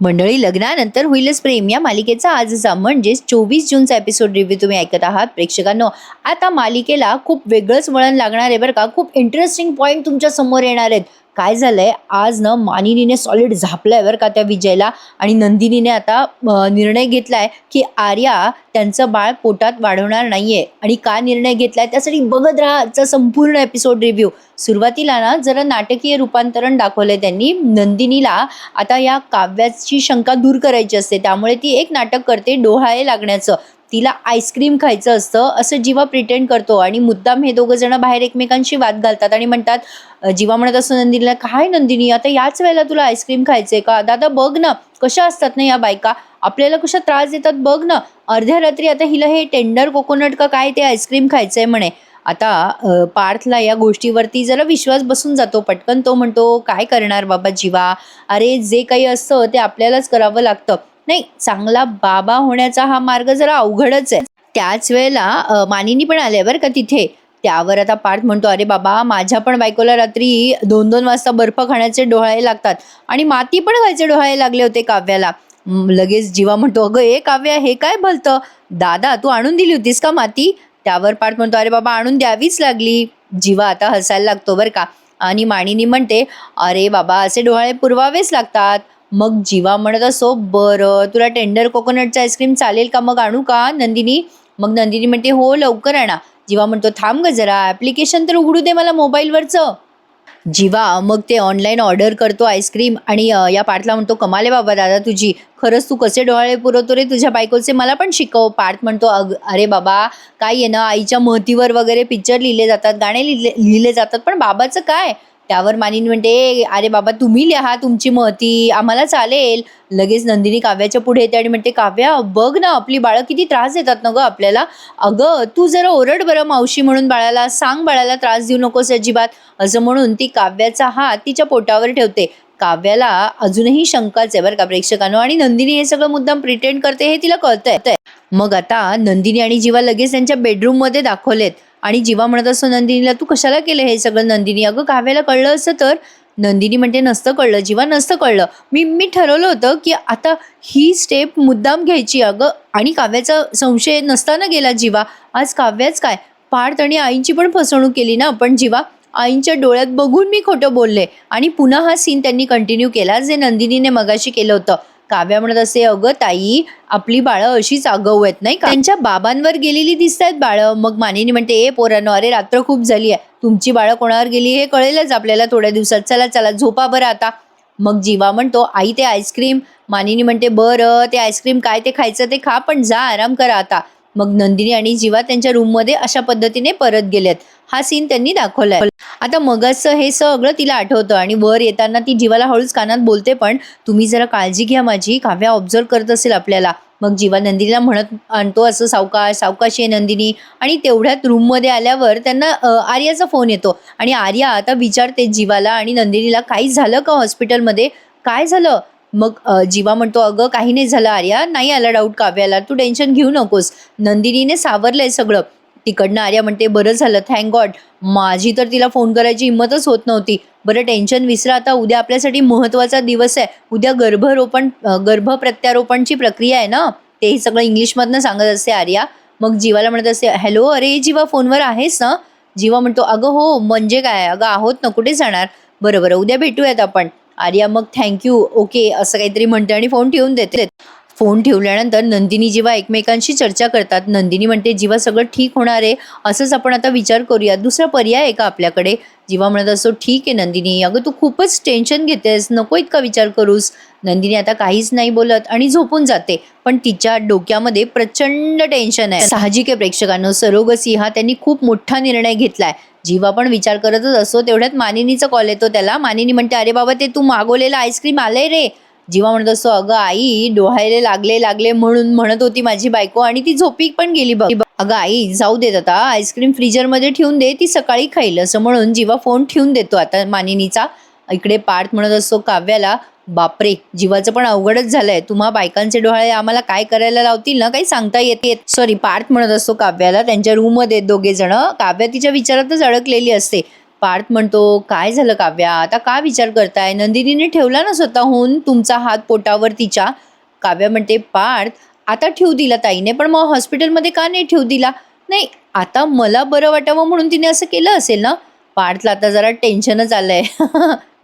मंडळी, लग्नानंतर होईलच प्रेम या मालिकेचा आजचा म्हणजेच 24 जूनचा एपिसोड रिव्ह्यू तुम्ही ऐकत आहात. प्रेक्षकांनो, आता मालिकेला खूप वेगळंच वळण लागणार आहे बरं का. खूप इंटरेस्टिंग पॉईंट तुमच्या समोर येणार आहेत. काय झालंय आज ना, मानिनीने सॉलिड झापलाय बरं का त्या विजयला. आणि नंदिनीने आता निर्णय घेतलाय की आर्या त्यांचं बाळ पोटात वाढवणार नाहीये. आणि का निर्णय घेतलाय त्यासाठी बघत राहा आजचा संपूर्ण एपिसोड रिव्ह्यू. सुरुवातीला ना जरा नाटकीय रूपांतरण दाखवलंय त्यांनी. नंदिनीला आता या काव्याची शंका दूर करायची असते, त्यामुळे ती एक नाटक करते डोहाळे लागण्याचं. तिला आईस्क्रीम खायचं असतं असं जीवा प्रिटेंड करतो आणि मुद्दाम हे दोघं जण बाहेर एकमेकांशी वाद घालतात आणि म्हणतात, जीवा म्हणत असतो नंदिनीला, काय नंदिनी, आता याच वेळेला तुला आईस्क्रीम खायचंय का? दादा बघ ना कशा असतात ना या बायका, आपल्याला कशा त्रास देतात बघ ना. अर्ध्या रात्री आता हिला हे टेंडर कोकोनट का काय ते आईस्क्रीम खायचंय म्हणे. आता पार्थला या गोष्टीवरती जरा विश्वास बसून जातो. पटकन तो म्हणतो, काय करणार बाबा जीवा, अरे जे काही असतं ते आपल्यालाच करावं लागतं. नाही, चांगला बाबा होण्याचा हा मार्ग जरा अवघडच आहे. त्याच वेळेला मानिनी पण आले बरं का तिथे. त्यावर आता पार्थ म्हणतो, अरे बाबा, माझ्या पण बायकोला रात्री 2-2 वाजता बर्फ खाण्याचे डोहाळे लागतात आणि माती पण खायचे डोहाळे लागले होते काव्याला. लगेच जीवा म्हणतो, अगं ए काव्या, हे काय भलतं, दादा तू आणून दिली होतीस का माती? त्यावर पार्थ म्हणतो, अरे बाबा, आणून द्यावीच लागली. जीवा आता हसायला लागतो बरं का. आणि मानिनी म्हणते, अरे बाबा, असे डोहाळे पुरवावेच लागतात. मग जीवा म्हणत असो, बरं तुला टेंडर कोकोनटचं आईस्क्रीम चालेल का, मग आणू का नंदिनी? मग नंदिनी म्हणते, हो लवकर आणा. जीवा म्हणतो, थांब ग जरा, ॲप्लिकेशन तर उघडू दे मला मोबाईलवरचं. जीवा मग ते ऑनलाईन ऑर्डर करतो आईस्क्रीम आणि या पार्थला म्हणतो, कमाल आहे बाबा दादा तुझी, खरंच तू कसे डोहाळे पुरवतो रे तुझ्या बायकोचे, मला पण शिकव. पार्थ म्हणतो, अरे बाबा, काय आहे ना, आईच्या महतीवर वगैरे पिक्चर लिहिले जातात, गाणे लिहिले जातात, पण बाबाचं काय? त्यावर मानिनी म्हणते, अरे बाबा तुम्ही लिहा तुमची महती, आम्हाला चालेल." लगेच नंदिनी काव्याच्या पुढे येते आणि म्हणते, काव्या बघ ना, आपली बाळं किती त्रास देतात ना गं आपल्याला. अगं तू जरा ओरड बरं मावशी म्हणून बाळाला, सांग बाळाला त्रास देऊ नकोस अजिबात. असं म्हणून ती काव्याचा हात तिच्या पोटावर ठेवते. काव्याला अजूनही शंकाच आहे बरं का प्रेक्षकांनो. आणि नंदिनी हे सगळं मुद्दाम प्रिटेंड करते हे तिला कळतंय. मग आता नंदिनी आणि जीवा लगेच त्यांच्या बेडरूम मध्ये दाखवलेत. आणि जीवा म्हणत असतो नंदिनीला, तू कशाला केलं हे सगळं नंदिनी? अगं काव्याला कळलं असतं तर. नंदिनी म्हणते, नसतं कळलं जीवा, नसतं कळलं. मी ठरवलं होतं की आता ही स्टेप मुद्दाम घ्यायची अगं. आणि काव्याचा संशय नसताना गेला जीवा. आज काव्याच काय, पार्थ आणि आईंची पण फसवणूक केली ना आपण जीवा. आईंच्या डोळ्यात बघून मी खोटं बोलले. आणि पुन्हा हा सीन त्यांनी कंटिन्यू केला जे नंदिनीने मगाशी केलं होतं. काव्या म्हणत असे, अगं ताई, आपली बाळं अशीच आगाऊ आहेत नाही का, त्यांच्या बाबांवर गेलेली दिसत आहेत बाळं. मग मानिनी म्हणते, ए पोरांनो, अरे रात्र खूप झाली आहे, तुमची बाळं कोणावर गेली हे कळेलच आपल्याला थोड्या दिवसात, चला चला झोपा बरं आता. मग जीवा म्हणतो, आई ते आईस्क्रीम. मानिनी म्हणते, बरं ते आईस्क्रीम काय ते खायचं ते खा, पण जा आराम करा आता. मग नंदिनी आणि जीवा त्यांच्या रूममध्ये अशा पद्धतीने परत गेलेत. हा सीन त्यांनी दाखवलाय. आता मगाचं हे सगळं तिला आठवतं आणि वर येताना ती जीवाला हळूच कानात बोलते, पण तुम्ही जरा काळजी घ्या माझी, काव्या ऑब्झर्व करत असेल आपल्याला. मग जीवा नंदिनीला म्हणत आणतो असं, सावकाश सावकाश आहे नंदिनी. आणि तेवढ्यात रूममध्ये आल्यावर त्यांना आर्याचा फोन येतो आणि आर्या आता विचारते जीवाला आणि नंदिनीला, काही झालं का हॉस्पिटलमध्ये, काय झालं? मग जीवा म्हणतो, अगं काही नाही झालं आर्या, नाही आला डाऊट काव्याला, तू टेन्शन घेऊ नकोस. नंदिनीने सावरलंय सगळं. तिकडनं आर्या म्हणते, बरं झालं, थँक गॉड. माझी तर तिला फोन करायची हिंमतच होत नव्हती. बरं टेन्शन विसरा आता, उद्या आपल्यासाठी महत्त्वाचा दिवस आहे. उद्या गर्भ प्रत्यारोपणची प्रक्रिया आहे ना, ते सगळं इंग्लिशमधनं सांगत असते आर्या. मग जीवाला म्हणत असते, हॅलो, अरे जीवा फोनवर आहेस ना? जीवा म्हणतो, अगं हो, म्हणजे काय, अगं आहोत ना, कुठे जाणार? बरं बरं, उद्या भेटूयात आपण. आर्या मग थँक्यू, ओके असं काहीतरी म्हणते आणि फोन ठेवून देते. फोन ठेवल्यानंतर नंदिनी जीवा एकमेकांशी चर्चा करतात. नंदिनी म्हणते, जीवा सगळं ठीक होणार आहे, असंच आपण आता विचार करूया, दुसरा पर्याय आहे का आपल्याकडे? जीवा म्हणत असतो, ठीक आहे नंदिनी, अगं तू खूपच टेन्शन घेतेस, नको इतका विचार करूस. नंदिनी आता काहीच नाही बोलत आणि झोपून जाते. पण तिच्या डोक्यामध्ये प्रचंड टेन्शन आहे. साहजिक आहे प्रेक्षकांनो, सरोगसी हा त्यांनी खूप मोठा निर्णय घेतलाय. जीवा पण विचार करतच असतो. तेवढ्यात मानिनीचा कॉल येतो त्याला. मानिनी म्हणते, अरे बाबा, ते तू मागवलेलं आईस्क्रीम आलंय रे. जीवा म्हणत असतो, अगं आई, डोहायले लागले लागले म्हणून म्हणत होती माझी बायको आणि ती झोपी पण गेली बघ. अगं आई, जाऊ देत आता, आईस्क्रीम फ्रीजरमध्ये ठेवून दे, ती सकाळी खाईल. असं म्हणून जीवा फोन ठेवून देतो आता मानिनीचा. इकडे पार्थ म्हणत असतो काव्याला, बापरे, जीवाचं पण अवघडच झालंय, तुम्हा बायकांचे डोहाळे आम्हाला काय करायला लावतील ना, काही सांगता येते. सॉरी, पार्थ म्हणत असतो काव्याला. त्यांच्या रूममध्ये दोघे जण. काव्या तिच्या विचारातच अडकलेली असते. पार्थ म्हणतो, "काय झालं काव्या? आता का विचार करताय? नंदिनीने ठेवला ना स्वतःहून तुमचा हात पोटावर तिच्या." काव्या म्हणते, "पार्थ, आता ठेवू दिला ताईने, पण मग हॉस्पिटलमध्ये का नाही ठेवू दिला?" "नाही, आता मला बरं वाटावं म्हणून तिने असं केलं असेल ना." पार्थला आता जरा टेन्शनच आलंय.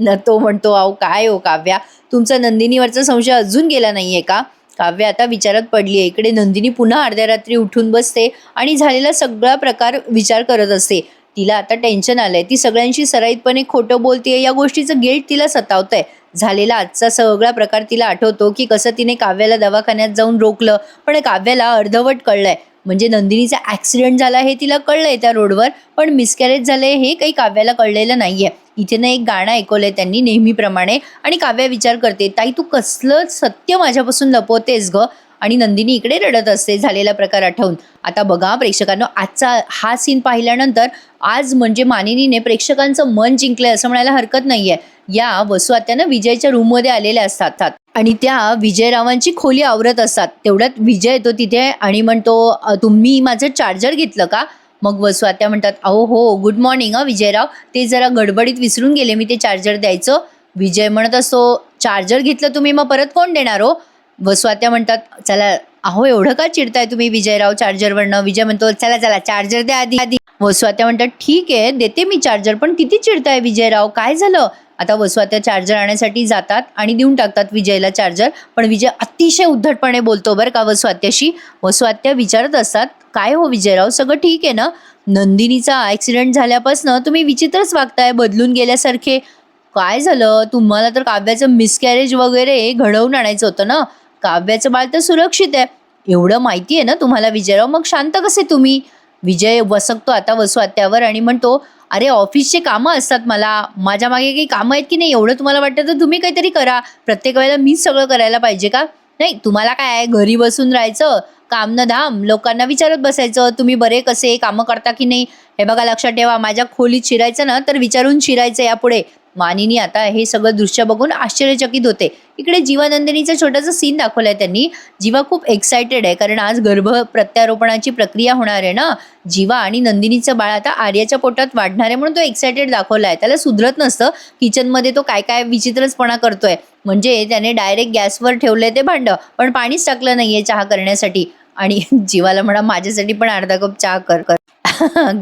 न तो म्हणतो, "अहो काय हो काव्या, तुमचा नंदिनीवरचा संशय अजून गेला नाहीये का?" काव्य आता विचारात पडलीये. इकडे नंदिनी पुन्हा अर्ध्या रात्री उठून बसते आणि झालेला सगळा प्रकार विचार करत असते. तिला आता टेन्शन आलंय. ती सगळ्यांशी सराईतपणे खोटं बोलतेय, या गोष्टीचं गिल्ट तिला सतावतंय. झालेला आजचा सगळा प्रकार तिला आठवतो, की कसं तिने काव्याला दवाखान्यात जाऊन रोखलं, पण काव्याला अर्धवट कळलंय. म्हणजे नंदिनीचा ॲक्सिडेंट झाला हे तिला कळलंय त्या रोडवर, पण मिसकॅरेज झालंय हे काही काव्याला कळलेलं नाहीये. इथे ना एक गाणं ऐकवलंय त्यांनी नेहमीप्रमाणे आणि काव्या विचार करते, "ताई तू कसलं सत्य माझ्यापासून लपवतेस गं?" आणि नंदिनी इकडे रडत असते झालेला प्रकार आठवून. आता बघा प्रेक्षकांनो, आजचा हा सीन पाहिल्यानंतर आज म्हणजे मानिनीने प्रेक्षकांचं मन जिंकलंय असं म्हणायला हरकत नाहीये. या वसू आत्या विजयच्या रूममध्ये आलेल्या असतात आणि त्या विजयरावांची खोली आवरत असतात. तेवढ्यात विजय येतो तिथे आणि म्हणतो, तुम्ही माझं चार्जर घेतलं का?" मग वसू आत्या म्हणतात, "अहो हो, गुड मॉर्निंग विजयराव, ते जरा गडबडीत विसरून गेले मी ते चार्जर द्यायचं." विजय म्हणत असतो, "चार्जर घेतलं तुम्ही, मग परत कोण देणार हो?" वसू आत्या म्हणतात, "चला अहो एवढं का चिडताय तुम्ही विजयराव चार्जरवरनं?" विजय म्हणतो, "चला चला चार्जर द्या आधी आधी." वसू आत्या म्हणतात, "ठीक आहे देते मी चार्जर, पण किती चिडताय विजयराव, काय झालं?" आता वसू आत्या चार्जर आणण्यासाठी जातात आणि देऊन टाकतात विजयला चार्जर. पण विजय अतिशय उद्धटपणे बोलतो बरं का वसू आत्याशी. वसू आत्या विचारत असतात, "काय हो विजयराव, सगळं ठीक आहे ना? नंदिनीचा ॲक्सिडेंट झाल्यापासून तुम्ही विचित्रच वागताय, बदलून गेल्यासारखे. काय झालं? तुम्हाला तर काव्याचं मिसकॅरेज वगैरे घडवून आणायचं होतं ना. काव्याचं बाळ तर सुरक्षित आहे. एवढं माहिती आहे ना तुम्हाला विजयराव, मग शांत कसे तुम्ही?" विजय वसकतो आता वसू आत्यावर आणि म्हणतो, "अरे ऑफिसचे कामं असतात मला. माझ्या मागे काही कामं आहेत की नाही? एवढं तुम्हाला वाटतं तर तुम्ही काहीतरी करा. प्रत्येक वेळेला मीच सगळं करायला पाहिजे का? नाही, तुम्हाला काय आहे, घरी बसून राहायचं, काम न धाम, लोकांना विचारत बसायचं, तुम्ही बरे कसे, कामं करता की नाही? हे बघा लक्षात ठेवा, माझ्या खोलीत शिरायचं ना तर विचारून शिरायचं यापुढे." मानिनी आता हे सगळं दृश्य बघून आश्चर्यचकित होते. इकडे जीवानंदिनीचा छोटासा सीन दाखवलाय त्यांनी. जीवा खूप एक्सायटेड आहे, कारण आज गर्भ प्रत्यारोपणाची प्रक्रिया होणार आहे ना. जीवा आणि नंदिनीचं बाळ आता आर्याच्या पोटात वाढणार आहे म्हणून तो एक्सायटेड दाखवलाय. त्याला सुधरत नसतं, किचनमध्ये तो काय काय विचित्रचपणा करतोय. म्हणजे त्याने डायरेक्ट गॅसवर ठेवलंय ते भांडं, पण पाणीच टाकलं नाहीये चहा करण्यासाठी. आणि जीवाला म्हणा, "माझ्यासाठी पण अर्धा कप चहा कर कर."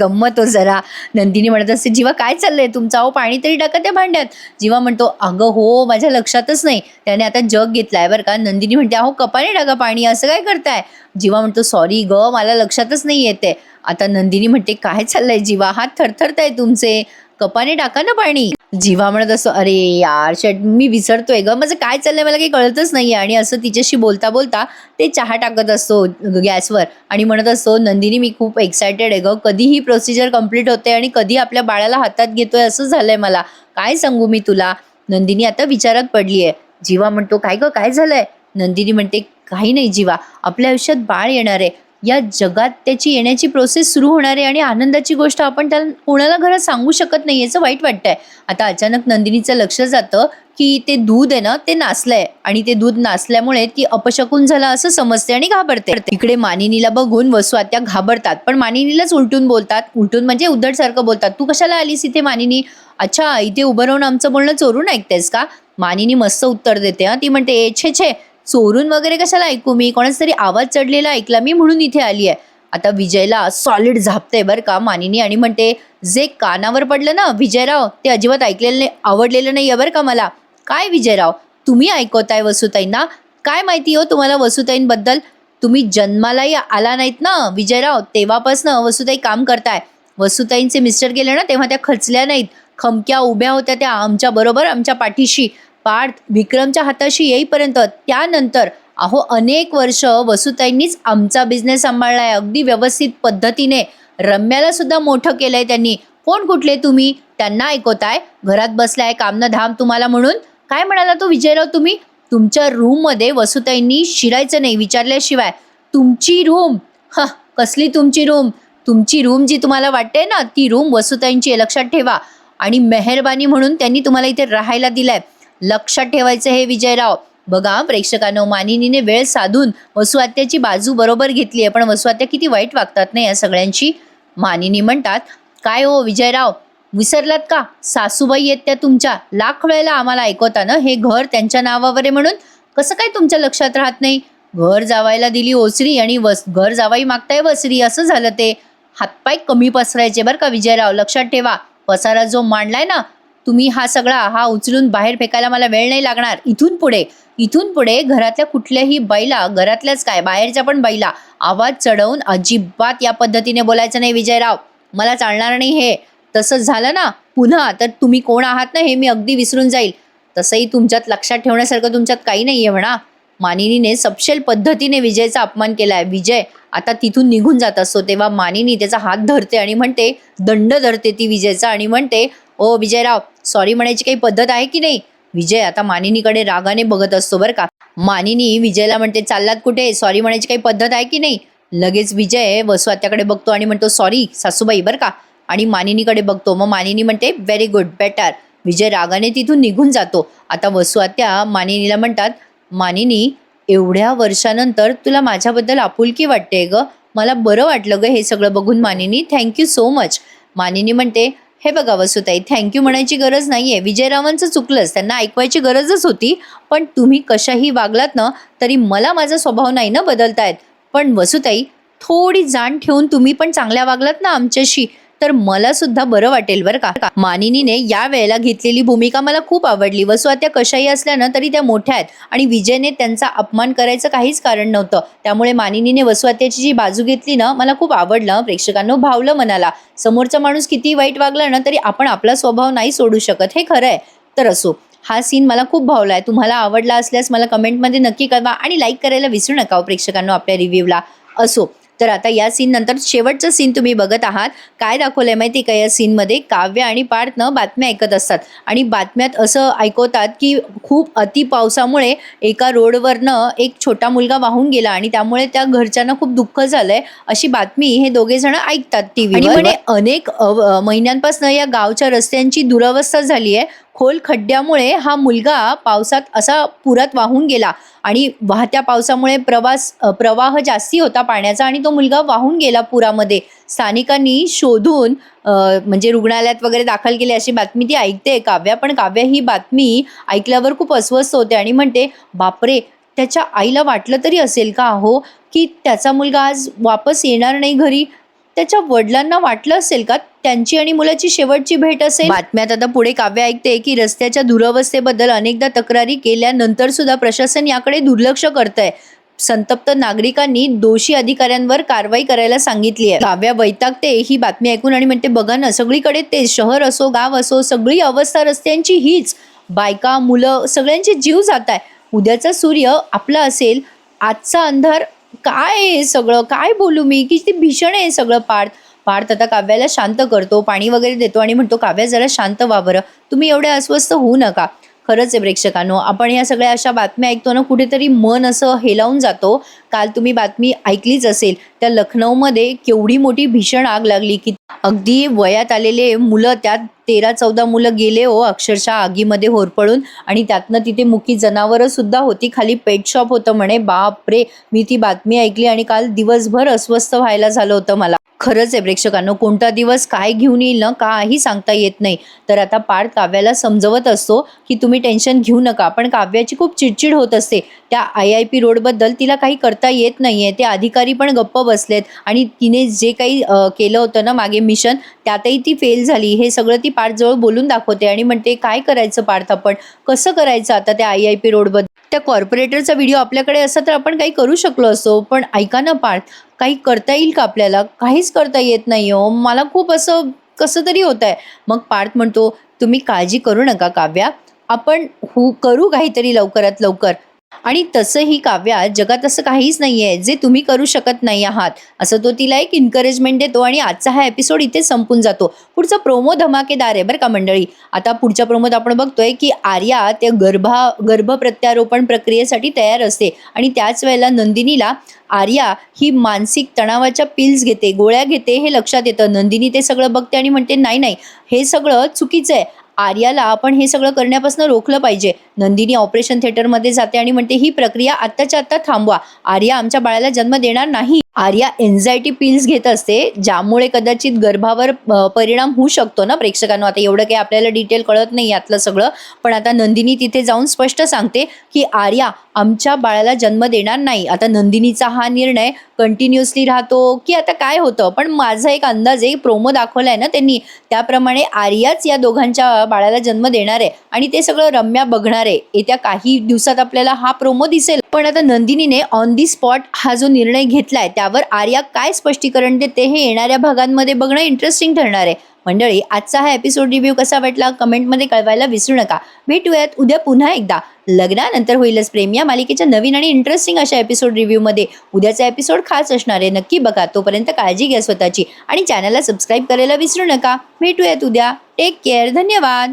गंमत हो जरा. नंदिनी म्हणत असते, "जीवा काय चाललंय तुमचं? अहो पाणी तरी टाका त्या भांड्यात." जीवा म्हणतो, "अगं हो, माझ्या लक्षातच नाही." त्याने आता जग घेतलाय बरं का. नंदिनी म्हणते, "अहो कपाने टाका पाणी, असं काय करताय?" जीवा म्हणतो, "सॉरी ग, मला लक्षातच नाही येते." आता नंदिनी म्हणते, "काय चाललंय जीवा, हात थरथरताय तुमचे, कपाने टाका ना पाणी." जीवा म्हणत असतो, "अरे यार शेट, मी विसरतोय ग, माझं काय चाललंय मला काही कळतच नाहीये." आणि असं तिच्याशी बोलता बोलता ते चहा टाकत असतो गॅसवर आणि म्हणत असतो, "नंदिनी मी खूप एक्सायटेड आहे ग, कधी ही प्रोसिजर कंप्लीट होते आणि कधी आपल्या बाळाला हातात घेतोय असं झालंय मला. काय सांगू मी तुला." नंदिनी आता विचारात पडलीये. जीवा म्हणतो, "काय ग, काय झालंय?" नंदिनी म्हणते, "काही नाही जीवा, आपल्या आयुष्यात बाळ येणार आहे. या जगात त्याची येण्याची प्रोसेस सुरू होणार आहे आणि आनंदाची गोष्ट आपण त्याला कोणाला घरात सांगू शकत नाही, याचं वाईट वाटतंय." आता अचानक नंदिनीचं लक्ष जातं की ते दूध आहे ना ते नासलंय आणि ते दूध नासल्यामुळे ती अपशकुन झाला असं समजते आणि घाबरते. इकडे मानिनीला बघून वसू आत्या घाबरतात, पण मानिनीलाच उलटून बोलतात. उलटून म्हणजे उद्धट सारखं बोलतात, "तू कशाला आलीस इथे मानिनी? अच्छा, इथे उभं राहून आमचं बोलणं चोरून ऐकतेस का?" मानिनी मस्त उत्तर देते. ती म्हणते, "छे छे, चोरून वगैरे कशाला ऐकू मी? कोणाचा तरी आवाज चढलेला ऐकला मी म्हणून इथे आली आहे." आता विजयला सॉलिड झापते बरं का मानिनी आणि म्हणते, "जे कानावर पडलं ना विजयराव, ते अजिबात ऐकलेलं नाही, आवडलेलं नाही बरं का मला." "काय विजयराव, तुम्ही ऐकवताय वसुताईंना? काय माहिती हो तुम्हाला वसुताईंबद्दल? तुम्ही जन्मालाही आला नाहीत ना विजयराव, तेव्हापासनं वसुताई काम करताय. वसुताईंचे मिस्टर गेले ना तेव्हा त्या खचल्या नाहीत, खमक्या उभ्या होत्या त्या आमच्या बरोबर, आमच्या पाठीशी. पार्थ विक्रमच्या हाताशी येईपर्यंत, त्यानंतर अहो अनेक वर्ष वसुताईंनीच आमचा बिझनेस सांभाळलाय अगदी व्यवस्थित पद्धतीने. रम्याला सुद्धा मोठं केलंय त्यांनी. कोण कुठले तुम्ही? त्यांना ऐकवताय? घरात बसलाय काम न धाम तुम्हाला म्हणून." "काय म्हणाला तो विजयराव तुम्ही? तुमच्या रूममध्ये वसुताईंनी शिरायचं नाही विचारल्याशिवाय." "तुमची रूम? हा, कसली तुमची रूम? तुमची रूम जी तुम्हाला वाटते ना ती रूम वसुताईंची आहे, लक्षात ठेवा. आणि मेहरबानी म्हणून त्यांनी तुम्हाला इथे राहायला दिलाय, लक्षात ठेवायचं हे विजयराव." बघा प्रेक्षकांनो, मानिनीने वेळ साधून वसू आत्याची बाजू बरोबर घेतली आहे, पण वसू आत्या किती वाईट वागतात ना या सगळ्यांची. मानिनी म्हणतात, "काय हो विजयराव, विसरलात का? सासूबाई आहेत त्या तुमच्या, लाख वेळेला आम्हाला ऐकवता ना हे घर त्यांच्या नावावर आहे म्हणून. कसं काय तुमच्या लक्षात राहत नाही? घर जावायला दिली ओसरी आणि घर जावाई मागताय वसरी, असं झालं ते. हातपाय कमी पसरायचे बरं का विजयराव, लक्षात ठेवा. पसारा जो मांडलाय ना तुम्ही, हा उचलून बाहेर फेकायला मला वेळ नाही लागणार. इथून पुढे घरातल्या कुठल्याही बाईला, घरातल्याच काय बाहेरच्या पण बाईला आवाज चढवून अजिबात या पद्धतीने बोलायचं नाही विजयराव. मला चालणार नाही हे. तसंच झालं ना पुन्हा तर तुम्ही कोण आहात ना हे मी अगदी विसरून जाईल. तसंही तुमच्यात लक्षात ठेवण्यासारखं तुमच्यात काही नाहीये म्हणा. मानिनीने सपशेल पद्धतीने विजयचा अपमान केलाय. विजय आता तिथून निघून जात असतो तेव्हा मानिनी त्याचा हात धरते आणि म्हणते, दंड धरते ती विजयचा आणि म्हणते, ओ विजयराव, सॉरी म्हणायची काही पद्धत आहे की नाही? विजय आता मानिनीकडे रागाने बघत असतो बरं का. मानिनी विजयला म्हणते, चाललात कुठे? सॉरी म्हणायची काही पद्धत आहे की नाही? लगेच विजय वसू आत्याकडे बघतो आणि म्हणतो, सॉरी सासूबाई बरं का. आणि मानिनीकडे बघतो. मग मानिनी म्हणते, व्हेरी गुड, बेटर. विजय रागाने तिथून निघून जातो. आता वसू आत्या मानिनीला म्हणतात, मानिनी, एवढ्या वर्षानंतर तुला माझ्याबद्दल आपुलकी वाटते ग. मला बरं वाटलं ग हे सगळं बघून मानिनी, थँक्यू सो मच. मानिनी म्हणते, हे बघा वसुताई, थँक्यू म्हणायची गरज नाहीये. विजयरावांचं चुकलंच, त्यांना ऐकवायची गरजच होती. पण तुम्ही कशाही वागलात ना तरी मला माझा स्वभाव नाही ना बदलता येत. पण वसुताई, थोडी जाण ठेवून तुम्ही पण चांगल्या वागलात ना आमच्याशी तर मला सुद्धा बरं वाटेल बरं का. मानिनीने या वेळेला घेतलेली भूमिका मला खूप आवडली. वसू आत्या कशाही असल्यानं तरी त्या मोठ्या आहेत आणि विजयने त्यांचा अपमान करायचं काहीच कारण नव्हतं. त्यामुळे मानिनीने वसू आत्याची जी बाजू घेतली ना मला खूप आवडलं. प्रेक्षकांनो, भावलं मनाला. समोरचा माणूस किती वाईट वागला ना तरी आपण आपला स्वभाव नाही सोडू शकत, हे खरं आहे. तर असो, हा सीन मला खूप भावलाय. तुम्हाला आवडला असल्यास मला कमेंटमध्ये नक्की कळवा आणि लाईक करायला विसरू नका प्रेक्षकांनो आपल्या रिव्ह्यूला. असो, तर आता या सीन नंतर शेवटचं सीन तुम्ही बघत आहात. काय दाखवलंय माहिती का या सीनमध्ये? काव्य आणि पार्थ बातम्या ऐकत असतात आणि बातम्यात असं ऐकवतात की खूप अति पावसामुळे एका रोडवरनं एक छोटा मुलगा वाहून गेला आणि त्यामुळे त्या घरच्यांना खूप दुःख झालंय, अशी बातमी हे दोघे जण ऐकतात टीव्हीवर. आणि म्हणे अनेक महिन्यांपासून या गावच्या रस्त्यांची दुरवस्था झाली आहे. खोल खड्ड्यामुळे हा मुलगा पावसात असा पुरात वाहून गेला आणि वाहत्या पावसामुळे प्रवाह जास्ती होता पाण्याचा आणि तो मुलगा वाहून गेला पुरामध्ये. स्थानिकांनी शोधून म्हणजे रुग्णालयात वगैरे दाखल केले अशी बातमी ती ऐकते काव्या. पण काव्या ही बातमी ऐकल्यावर खूप अस्वस्थ होते आणि म्हणते, बापरे, त्याच्या आईला वाटलं तरी असेल का हो की त्याचा मुलगा आज वापस येणार नाही घरी? त्याच्या वडिलांना वाटलं असेल का त्यांची आणि मुलाची शेवटची भेट असेल? बातम्यात आता पुढे काव्य ऐकते की रस्त्याच्या दुरवस्थेबद्दल अनेकदा तक्रारी केल्यानंतर सुद्धा प्रशासन याकडे दुर्लक्ष करतंय. संतप्त नागरिकांनी दोषी अधिकाऱ्यांवर कारवाई करायला सांगितली आहे. काव्या वैतागते ही बातमी ऐकून आणि म्हणते, बघा ना, सगळीकडे ते शहर असो गाव असो सगळी अवस्था रस्त्यांची हीच. बायका मुलं सगळ्यांचे जीव जात आहे. उद्याचा सूर्य आपला असेल, आजचा अंधार काय हे सगळं, काय बोलू मी, किती भीषण आहे सगळं. पार्थ आता काव्याला शांत करतो, पाणी वगैरे देतो आणि म्हणतो, काव्या जरा शांत व्हा बरं, तुम्ही एवढे अस्वस्थ होऊ नका. खरंच आहे प्रेक्षकांनो, आपण या सगळ्या अशा बातम्या ऐकतो ना कुठेतरी मन असं हेलावून जातो. काल तुम्ही बातमी ऐकलीच असेल, त्या लखनौमध्ये केवढी मोठी भीषण आग लागली की अगदी वयात आलेले मुलं, त्यात 13-14 मुलं गेले हो अक्षरशः आगीमध्ये होरपळून. आणि त्यातनं तिथे मुकी जनावरं सुद्धा होती, खाली पेट शॉप होतं म्हणे. बापरे, मी ती बातमी ऐकली आणि काल दिवसभर अस्वस्थ व्हायला झालं होतं मला. खरंच आहे प्रेक्षकांनो, कोणता दिवस काय घेऊन येईल ना काही सांगता येत नाही. तर आता पार्थ काव्याला समजवत असतो की तुम्ही टेन्शन घेऊ नका. पण काव्याची खूप चिडचिड होत असते. त्या IIP रोडबद्दल तिला काही करता येत नाहीये. ते अधिकारी पण गप्प बसलेत आणि तिने जे काही केलं होतं ना मागे मिशन, त्यातही ती फेल झाली. हे सगळं ती पार्थजवळ बोलून दाखवते आणि म्हणते, काय करायचं पार्थ, आपण कसं करायचं आता त्या IIP रोडबद्दल? त्या कॉर्पोरेटरचा व्हिडिओ आपल्याकडे असता तर आपण काही करू शकलो असतो. पण ऐका ना पार्थ, काही करता येईल का आपल्याला? काहीच करता येत नाही हो, मला खूप असं कसं तरी होत आहे. मग पार्थ म्हणतो, तुम्ही काळजी करू नका काव्या, आपण करू काहीतरी लवकरात लवकर. आणि तसंही काव्या, जगात असं काहीच नाहीये जे तुम्ही करू शकत नाही आहात, असं तो तिला एक एन्करेजमेंट देतो. आणि आजचा हा एपिसोड इथे संपून जातो. पुढचा प्रोमो धमाकेदार आहे बरं का मंडळी. आता पुढच्या प्रोमोत आपण बघतोय की आर्या त्या गर्भ प्रत्यारोपण प्रक्रियेसाठी तयार असते आणि त्याच वेळेला नंदिनीला आर्या ही मानसिक तणावाच्या पिल्स घेते, गोळ्या घेते हे लक्षात येतं. नंदिनी ते सगळं बघते आणि म्हणते, नाही नाही, हे सगळं चुकीचं आहे. आर्याला आपण हे सगळं करण्यापासून रोखलं पाहिजे. नंदिनी ऑपरेशन थिएटरमध्ये जाते आणि म्हणते, ही प्रक्रिया आत्ताच्या आत्ता थांबवा. आर्या आमच्या बाळाला जन्म देणार नाही. आर्या एन्झायटी पिल्स घेत असते, ज्यामुळे कदाचित गर्भावर परिणाम होऊ शकतो ना प्रेक्षकांनो. आता एवढं काही आपल्याला डिटेल कळत नाही यातलं सगळं. पण आता नंदिनी तिथे जाऊन स्पष्ट सांगते, की आर्या आमच्या बाळाला जन्म देणार नाही. आता नंदिनीचा हा निर्णय कंटिन्युअसली राहतो, की आता काय होतं? पण माझा एक अंदाज आहे, प्रोमो दाखवलाय ना त्यांनी, त्याप्रमाणे आर्याच या दोघांच्या बाळाला जन्म देणार आहे आणि ते सगळं रम्या बघणार आहे. येत्या काही दिवसात आपल्याला हा प्रोमो दिसेल. पण आता नंदिनीने ऑन दी स्पॉट हा जो निर्णय घेतलाय त्यावर आर्या काय स्पष्टीकरण देते हे येणाऱ्या भागांमध्ये बघणं इंटरेस्टिंग ठरणार आहे. मंडळी, आजचा हा एपिसोड रिव्ह्यू कसा वाटला कमेंटमध्ये कळवायला विसरू नका. भेटूयात उद्या पुन्हा एकदा लग्नानंतर होईलच प्रेम या मालिकेच्या नवीन आणि इंटरेस्टिंग अशा एपिसोड रिव्ह्यूमध्ये. उद्याचा एपिसोड खास असणार आहे, नक्की बघा. तोपर्यंत काळजी घ्या स्वतःची आणि चॅनलला सबस्क्राईब करायला विसरू नका. भेटूयात उद्या. Take care. धन्यवाद.